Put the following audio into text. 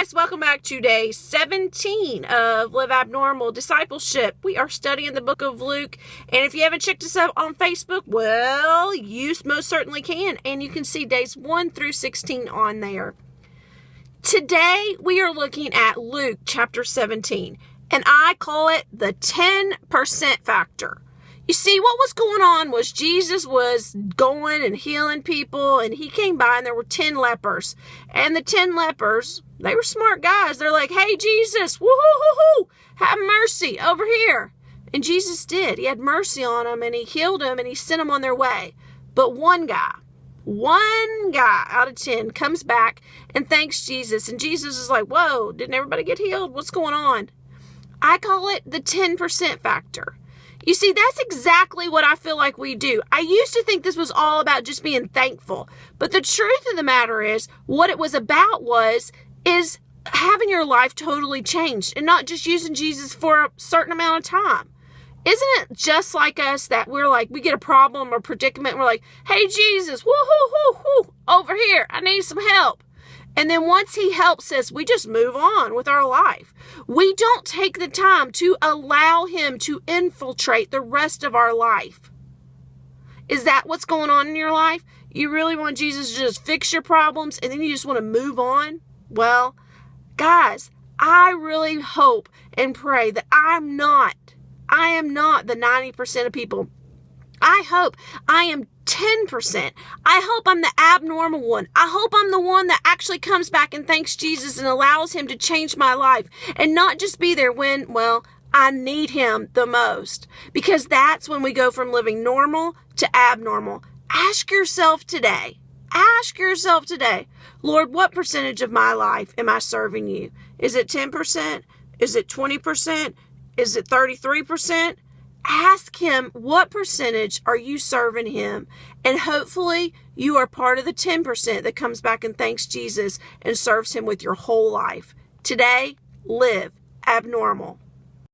Guys, welcome back to day 17 of Live Abnormal Discipleship. We are studying the book of Luke, and if you haven't checked us out on Facebook, well, you most certainly can, and you can see days 1 through 16 on there. Today, we are looking at Luke chapter 17, and I call it the 10% factor. You see, what was going on was Jesus was going and healing people, and he came by and there were 10 lepers. And the 10 lepers, they were smart guys. They're like, hey, Jesus, woo-hoo-hoo-hoo, have mercy over here. And Jesus did. He had mercy on them, and he healed them, and he sent them on their way. But one guy out of 10 comes back and thanks Jesus. And Jesus is like, whoa, didn't everybody get healed? What's going on? I call it the 10% factor. You see, that's exactly what I feel like we do. I used to think this was all about just being thankful. But the truth of the matter is, what it was about is having your life totally changed and not just using Jesus for a certain amount of time. Isn't it just like us that we're like, we get a problem or predicament, and we're like, hey, Jesus, woo-hoo-hoo-hoo, over here, I need some help. And then once he helps us, we just move on with our life. We don't take the time to allow him to infiltrate the rest of our life. Is that what's going on in your life? You really want Jesus to just fix your problems and then you just want to move on? Well, guys, I really hope and pray that I am not the 90% of people. I hope I am 10%. I hope I'm the abnormal one. I hope I'm the one that actually comes back and thanks Jesus and allows him to change my life and not just be there when, well, I need him the most. Because that's when we go from living normal to abnormal. Ask yourself today, Lord, what percentage of my life am I serving you? Is it 10%? Is it 20%? Is it 33%? Ask him, what percentage are you serving him? And hopefully you are part of the 10% that comes back and thanks Jesus and serves him with your whole life. Today, live abnormal.